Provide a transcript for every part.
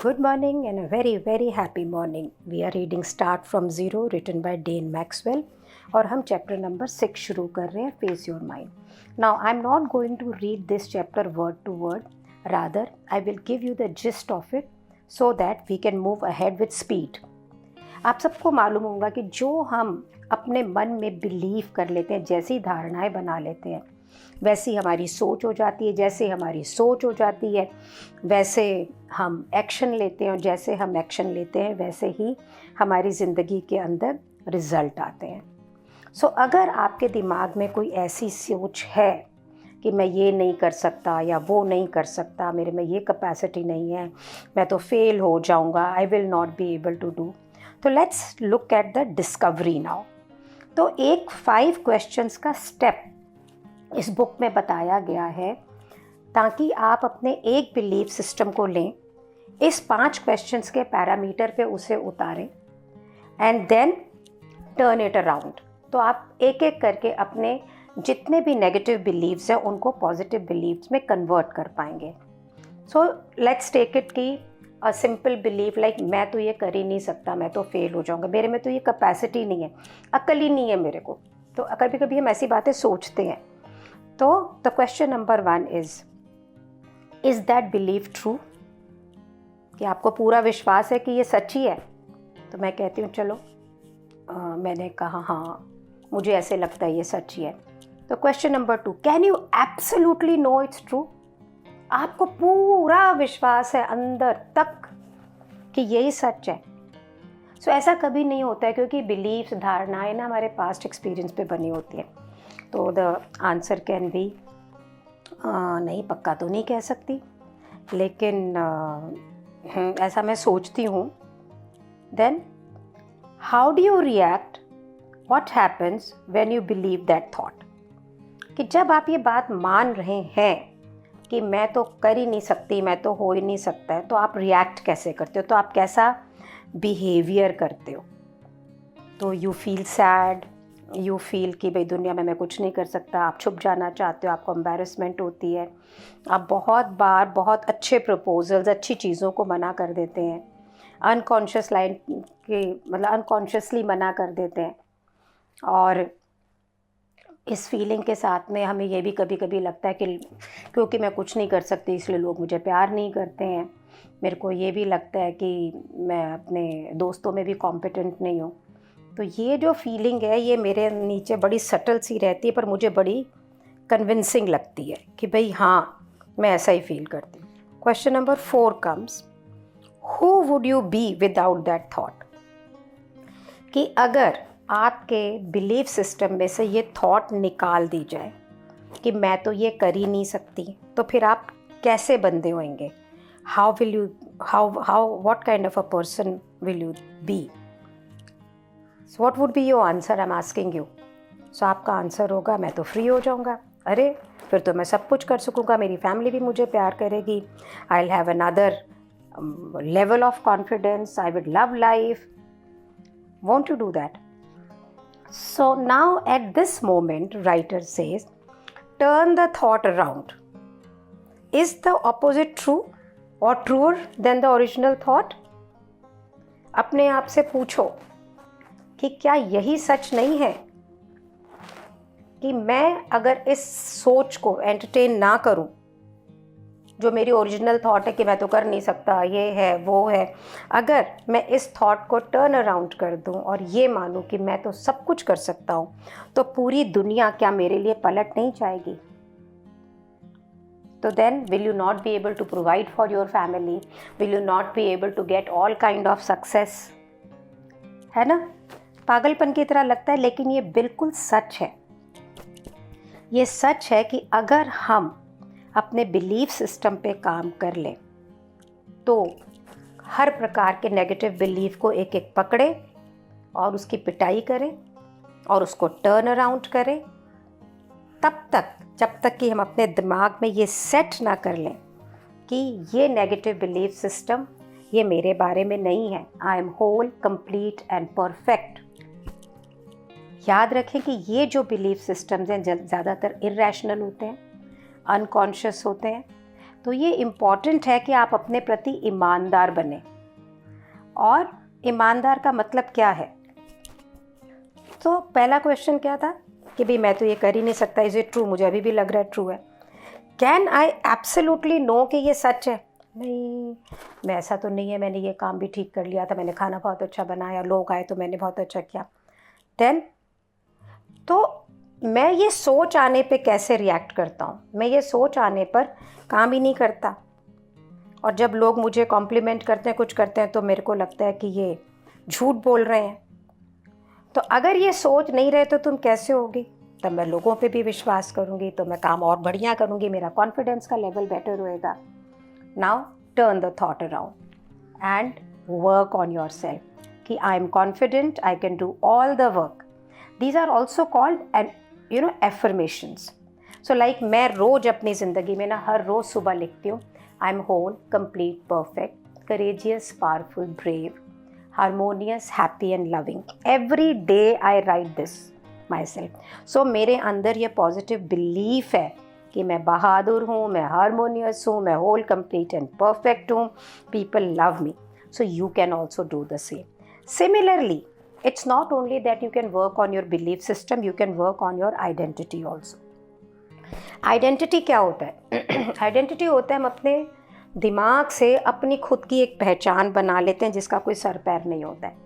good morning and a very very happy morning. We are reading Start from Zero written by Dane Maxwell और हम chapter number 6 शुरू कर रहे हैं face your mind. Now I am not going to read this chapter word to word, rather I will give you the gist of it so that we can move ahead with speed. आप सबको मालूम होगा कि जो हम अपने मन में बिलीव कर लेते हैं, जैसी धारणाएं बना लेते हैं वैसी हमारी सोच हो जाती है, जैसे हमारी सोच हो जाती है वैसे हम एक्शन लेते हैं और जैसे हम एक्शन लेते हैं वैसे ही हमारी ज़िंदगी के अंदर रिज़ल्ट आते हैं. सो अगर आपके दिमाग में कोई ऐसी सोच है कि मैं ये नहीं कर सकता या वो नहीं कर सकता, मेरे में ये कैपेसिटी नहीं है, मैं तो फेल हो जाऊंगा, I will not be able to do, तो let's look at the discovery now. तो एक 5 क्वेश्चंस का स्टेप इस बुक में बताया गया है ताकि आप अपने एक बिलीफ सिस्टम को लें, इस 5 क्वेश्चंस के पैरामीटर पे उसे उतारें and then turn it around. तो आप एक एक करके अपने जितने भी नेगेटिव बिलीव्स हैं उनको पॉजिटिव बिलीव्स में कन्वर्ट कर पाएंगे. सो लेट्स टेक इट कि अ सिंपल बिलीव लाइक मैं तो ये कर ही नहीं सकता, मैं तो फेल हो जाऊंगा, मेरे में तो ये कैपेसिटी नहीं है, अक्ल ही नहीं है मेरे को. तो कभी कभी हम ऐसी बातें सोचते हैं. तो the question number 1 is that believe true? कि आपको पूरा विश्वास है कि ये सच्ची है? तो मैं कहती हूँ चलो मैंने कहा हाँ मुझे ऐसे लगता है ये सच्ची है. तो question number 2, can you absolutely know it's true? आपको पूरा विश्वास है अंदर तक कि यही सच है. सो ऐसा कभी नहीं होता है क्योंकि बिलीव्स, धारणाएं ना हमारे पास्ट एक्सपीरियंस पे बनी होती है. तो द आंसर कैन बी नहीं, पक्का तो नहीं कह सकती लेकिन ऐसा मैं सोचती हूँ. Then how do you react, what happens when you believe that thought? कि जब आप ये बात मान रहे हैं कि मैं तो कर ही नहीं सकती, मैं तो हो ही नहीं सकता है, तो आप रिएक्ट कैसे करते हो? तो आप कैसा बिहेवियर करते हो? तो you feel sad, you feel कि भाई दुनिया में मैं कुछ नहीं कर सकता, आप छुप जाना चाहते हो, आपको एम्बैरेसमेंट होती है, आप बहुत बार बहुत अच्छे प्रपोजल्स, अच्छी चीज़ों को मना कर देते हैं, अनकॉन्शियस लाइन के मतलब अनकॉन्शियसली मना कर देते हैं. और इस फीलिंग के साथ में हमें ये भी कभी कभी लगता है कि क्योंकि मैं कुछ नहीं कर सकती इसलिए लोग मुझे प्यार नहीं करते हैं. मेरे को ये भी लगता है कि मैं अपने दोस्तों में भी कॉम्पिटेंट नहीं हूँ. तो ये जो फीलिंग है ये मेरे नीचे बड़ी सटल सी रहती है पर मुझे बड़ी कन्विंसिंग लगती है कि भाई हाँ मैं ऐसा ही फील करती हूँ. Question number 4 comes, who would you be without that thought? कि अगर आपके बिलीफ सिस्टम में से ये थॉट निकाल दी जाए कि मैं तो ये कर ही नहीं सकती, तो फिर आप कैसे बंदे होंगे? How will you how what kind of a person will you be? So what would be your answer? I'm asking you. So आपका आंसर होगा मैं तो फ्री हो जाऊंगा, अरे फिर तो मैं सब कुछ कर सकूंगा, मेरी फैमिली भी मुझे प्यार करेगी, I will have another level of confidence, I will love life. Won't you do that? So now at this moment writer says turn the thought around. Is the opposite true or truer than the original thought? अपने आप से पूछो कि क्या यही सच नहीं है कि मैं अगर इस सोच को एंटरटेन ना करूं, जो मेरी ओरिजिनल थॉट है कि मैं तो कर नहीं सकता, ये है वो है, अगर मैं इस थॉट को टर्न अराउंड कर दूं और ये मानूं कि मैं तो सब कुछ कर सकता हूं, तो पूरी दुनिया क्या मेरे लिए पलट नहीं जाएगी? तो then will you not be able to provide for your family? Will you not be able to get all kind of success? है ना? पागलपन की तरह लगता है लेकिन ये बिल्कुल सच है. ये सच है कि अगर हम अपने बिलीफ सिस्टम पे काम कर लें तो हर प्रकार के नेगेटिव बिलीफ को एक एक पकड़े और उसकी पिटाई करें और उसको टर्न अराउंड करें, तब तक जब तक कि हम अपने दिमाग में ये सेट ना कर लें कि ये नेगेटिव बिलीफ सिस्टम ये मेरे बारे में नहीं है, I am whole, complete and perfect. याद रखें कि ये जो बिलीफ सिस्टम्स हैं ज़्यादातर इरेशनल होते हैं, अनकॉन्शियस होते हैं. तो ये इम्पॉर्टेंट है कि आप अपने प्रति ईमानदार बने। और ईमानदार का मतलब क्या है? तो पहला क्वेश्चन क्या था कि भाई मैं तो ये कर ही नहीं सकता, इज़ इट ट्रू? मुझे अभी भी लग रहा है ट्रू है। कैन आई एब्सोल्युटली नो कि ये सच है? नहीं, मैं ऐसा तो नहीं है, मैंने ये काम भी ठीक कर लिया था, मैंने खाना बहुत अच्छा बनाया, लोग आए तो मैंने बहुत अच्छा किया। देन तो मैं ये सोच आने पे कैसे रिएक्ट करता हूँ? मैं ये सोच आने पर काम ही नहीं करता। और जब लोग मुझे कॉम्प्लीमेंट करते हैं, कुछ करते हैं, तो मेरे को लगता है कि ये झूठ बोल रहे हैं। तो अगर ये सोच नहीं रहे तो तुम कैसे होगी? तब मैं लोगों पे भी विश्वास करूँगी, तो मैं काम और बढ़िया करूँगी, मेरा कॉन्फिडेंस का लेवल बेटर होएगा। Now turn the thought around and work on yourself कि I am confident, I can do all the work. These are also called affirmations. So like मैं रोज़ अपनी ज़िंदगी में ना हर रोज़ सुबह लिखती हूँ, I am whole, complete, perfect, courageous, powerful, brave, harmonious, happy and loving. Every day I write this myself. So मेरे अंदर ये पॉजिटिव बिलीफ है कि मैं बहादुर हूँ, मैं हारमोनियस हूँ, मैं होल, कंप्लीट एंड परफेक्ट हूँ, people love me. So you can also do the same. Similarly, it's not only that you can work on your belief system, you can work on your identity also. Identity क्या होता है? Identity होता है हम अपने दिमाग से अपनी खुद की एक पहचान बना लेते हैं जिसका कोई सर पैर नहीं होता है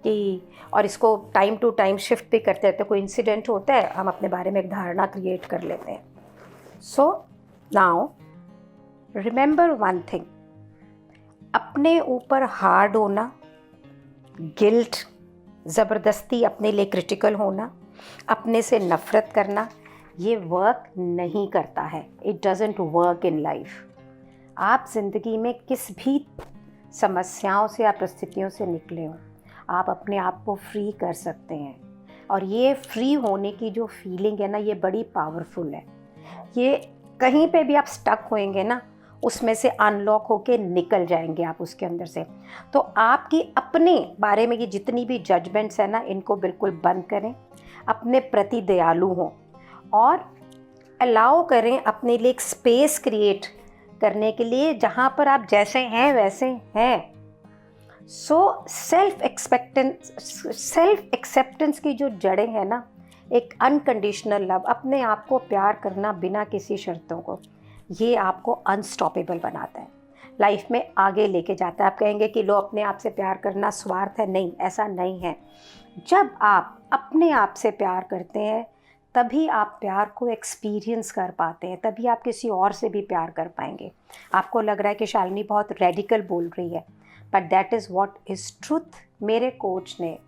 कि, और इसको टाइम टू टाइम शिफ्ट भी करते रहते हैं। कोई इंसिडेंट होता है, हम अपने बारे में एक धारणा क्रिएट कर लेते हैं। So now remember one thing, अपने ऊपर हार्ड होना, गिल्ट, ज़बरदस्ती अपने लिए क्रिटिकल होना, अपने से नफ़रत करना, ये वर्क नहीं करता है। It doesn't work in life. आप ज़िंदगी में किस भी समस्याओं से या परिस्थितियों से निकले हो, आप अपने आप को फ्री कर सकते हैं। और ये फ्री होने की जो फीलिंग है ना, ये बड़ी पावरफुल है। ये कहीं पे भी आप स्टक होएंगे ना, उसमें से अनलॉक होके निकल जाएंगे आप उसके अंदर से। तो आपकी अपने बारे में ये जितनी भी जजमेंट्स हैं ना, इनको बिल्कुल बंद करें, अपने प्रति दयालु हों और अलाउ करें अपने लिए एक स्पेस क्रिएट करने के लिए जहाँ पर आप जैसे हैं वैसे हैं। सो सेल्फ एक्सेप्टेंस की जो जड़ें हैं ना, एक अनकंडीशनल लव, अपने आप को प्यार करना बिना किसी शर्तों को, ये आपको अनस्टॉपेबल बनाता है, लाइफ में आगे लेके जाता है। आप कहेंगे कि लो अपने आप से प्यार करना स्वार्थ है, नहीं, ऐसा नहीं है। जब आप अपने आप से प्यार करते हैं तभी आप प्यार को एक्सपीरियंस कर पाते हैं, तभी आप किसी और से भी प्यार कर पाएंगे। आपको लग रहा है कि शालिनी बहुत रेडिकल बोल रही है, but that is what is truth. मेरे कोच ने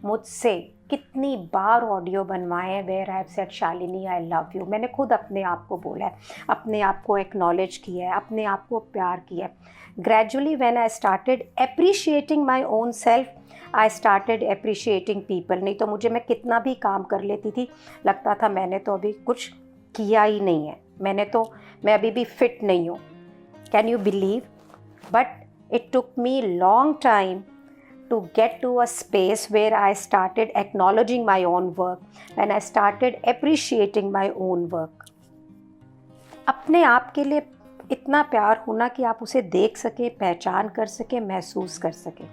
मुझसे कितनी बार ऑडियो बनवाए हैं where I have said Shalini I love you. मैंने खुद अपने आप को बोला है, अपने आप को एक्नॉलेज किया है, अपने आप को प्यार किया है। Gradually when I started appreciating my own self, I started appreciating people. नहीं तो मुझे, मैं कितना भी काम कर लेती थी, लगता था मैंने तो अभी कुछ किया ही नहीं है, मैं अभी भी फिट नहीं हूँ। Can you believe? But it took me long time to get to a space where I started acknowledging my own work, when I started appreciating my own work. अपने आप के लिए इतना प्यार होना कि आप उसे देख सके, पहचान कर सके, महसूस कर सके,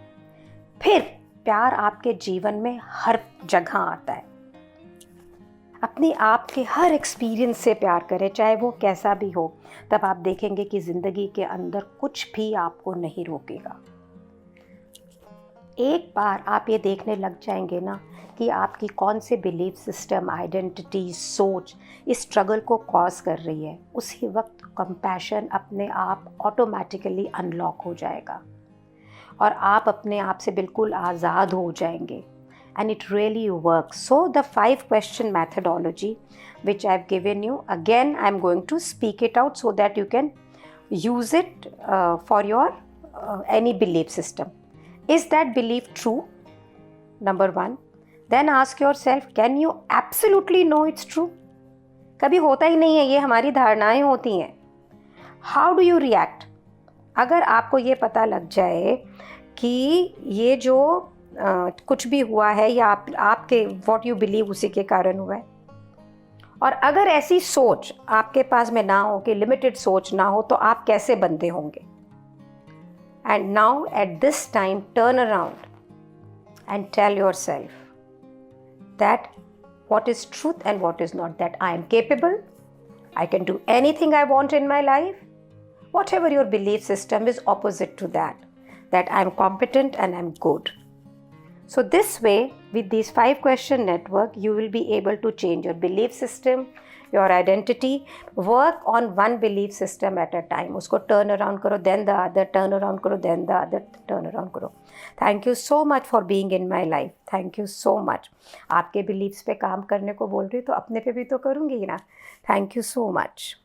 फिर प्यार आपके जीवन में हर जगह आता है। अपने आप के हर एक्सपीरियंस से प्यार करें, चाहे वो कैसा भी हो, तब आप देखेंगे कि ज़िंदगी के अंदर कुछ भी आपको नहीं रोकेगा। एक बार आप ये देखने लग जाएंगे ना कि आपकी कौन से बिलीफ सिस्टम, आइडेंटिटी, सोच इस स्ट्रगल को कॉज कर रही है, उसी वक्त कंपैशन अपने आप ऑटोमेटिकली अनलॉक हो जाएगा और आप अपने आप से बिल्कुल आज़ाद हो जाएंगे। And it really works. So the 5 question methodology which I've given you, again I'm going to speak it out so that you can use it for your any belief system. Is that belief true? Number 1. Then ask yourself, can you absolutely know it's true? कभी होता ही नहीं है, ये हमारी धारणाएं होती हैं। How do you react? अगर आपको ये पता लग जाए कि ये जो कुछ भी हुआ है या आपके व्हाट यू बिलीव उसी के कारण हुआ है, और अगर ऐसी सोच आपके पास में ना हो, कि लिमिटेड सोच ना हो, तो आप कैसे बंदे होंगे? And now at this time turn around and tell yourself that what is truth and what is not, that I am capable, I can do anything I want in my life. Whatever your belief system is opposite to that, that I am competent and I am good. So this way, with these 5 question network, you will be able to change your belief system, your identity. Work on one belief system at a time. Usko turn around karo, then the other, turn around karo, then the other, turn around karo. Thank you so much for being in my life. Thank you so much. आपके beliefs पे काम करने को बोल रही, तो अपने पे भी तो करूँगी ना. Thank you so much.